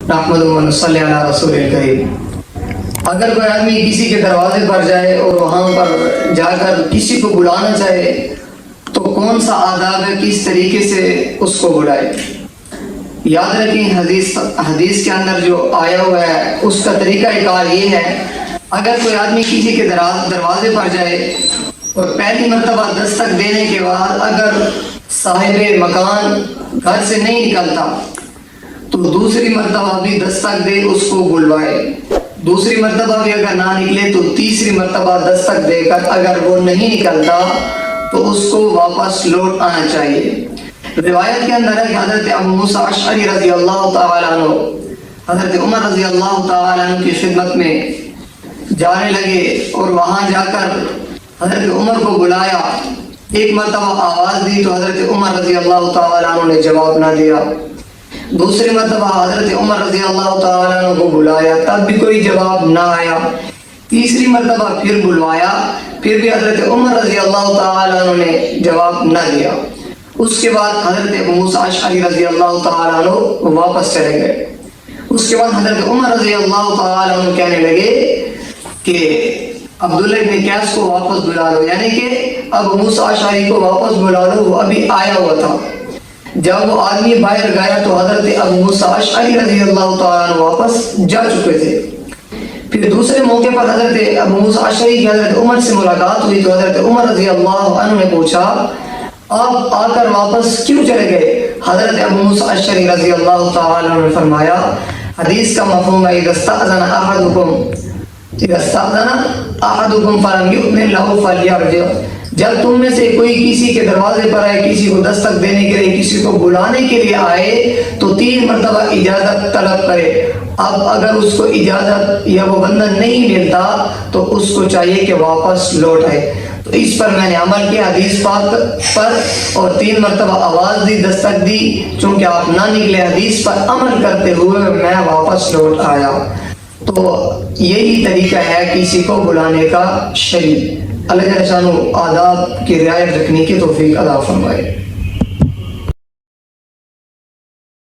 نحمدہ و نصلی علی رسول الکریم۔ اگر کوئی آدمی کسی کے دروازے پر جائے اور وہاں پر جا کر کسی کو بلانا چاہے تو کون سا آداب ہے، کس طریقے سے اس کو بلائے؟ یاد رکھیں حدیث کے اندر جو آیا ہوا ہے اس کا طریقہ کار یہ ہے، اگر کوئی آدمی کسی کے دروازے پر جائے اور پہلی مرتبہ دستک دینے کے بعد اگر صاحب مکان گھر سے نہیں نکلتا تو دوسری مرتبہ بھی دستک دے، اس کو بلوائے۔ دوسری مرتبہ بھی اگر نہ نکلے تو تیسری مرتبہ دستک دے کر اگر وہ نہیں نکلتا تو اس کو واپس لوٹ آنا چاہیے۔ روایت کے اندر ہے کہ حضرت ابو موسیٰ اشعری رضی اللہ تعالیٰ عنہ حضرت عمر رضی اللہ تعالیٰ عنہ کی خدمت میں جانے لگے اور وہاں جا کر حضرت عمر کو بلایا۔ ایک مرتبہ آواز دی تو حضرت عمر رضی اللہ تعالیٰ عنہ نے جواب نہ دیا۔ دوسری مرتبہ حضرت عمر رضی اللہ تعالیٰ عنہ کو بلایا، تب بھی کوئی جواب نہ آیا۔ تیسری مرتبہ پھر بلوایا، پھر بھی حضرت عمر رضی اللہ تعالیٰ عنہ نے جواب نہ دیا۔ اس کے بعد حضرت ابو موسیٰ اشعری رضی اللہ تعالیٰ عنہ واپس چلے گئے۔ اس کے بعد حضرت عمر رضی اللہ تعالیٰ عنہ کہنے لگے کہ عبداللہ ابن قیس کو واپس بلا لو، یعنی کہ ابو موسیٰ اشعری کو واپس بلا لو، وہ ابھی آیا ہوا تھا۔ جب وہ آدمی باہر گیا تو حضرت ابو موسیٰ اشعری رضی اللہ تعالیٰ عنہ واپس جا چکے تھے۔ پھر دوسرے موقع پر حضرت ابو موسیٰ اشعری کی حضرت عمر سے ملاقات ہوئی تو حضرت عمر رضی اللہ عنہ نے پوچھا آپ آ کر واپس کیوں چلے گئے؟ حضرت ابو موسیٰ اشعری رضی اللہ تعالیٰ عنہ نے فرمایا حدیث کا مفہوم ہے اذا استأذن احدکم فلم یؤذن له فلیرجع، جب تم میں سے کوئی کسی کے دروازے پر آئے، کسی کو دستک دینے کے لیے، کسی کو بلانے کے لیے آئے تو 3 مرتبہ اجازت طلب کرے۔ اب اگر اس کو اجازت یا وہ بندہ نہیں ملتا تو اس کو چاہیے کہ واپس لوٹ آئے۔ تو اس پر میں نے عمل کیا حدیث پاک پر اور 3 مرتبہ آواز دی، دستک دی، چونکہ آپ نہ نکلے حدیث پر عمل کرتے ہوئے میں واپس لوٹ آیا۔ تو یہی طریقہ ہے کسی کو بلانے کا شرعی۔ اللہ جل شانہ آداب کی رعایت رکھنے کی توفیق عطا فرمائے۔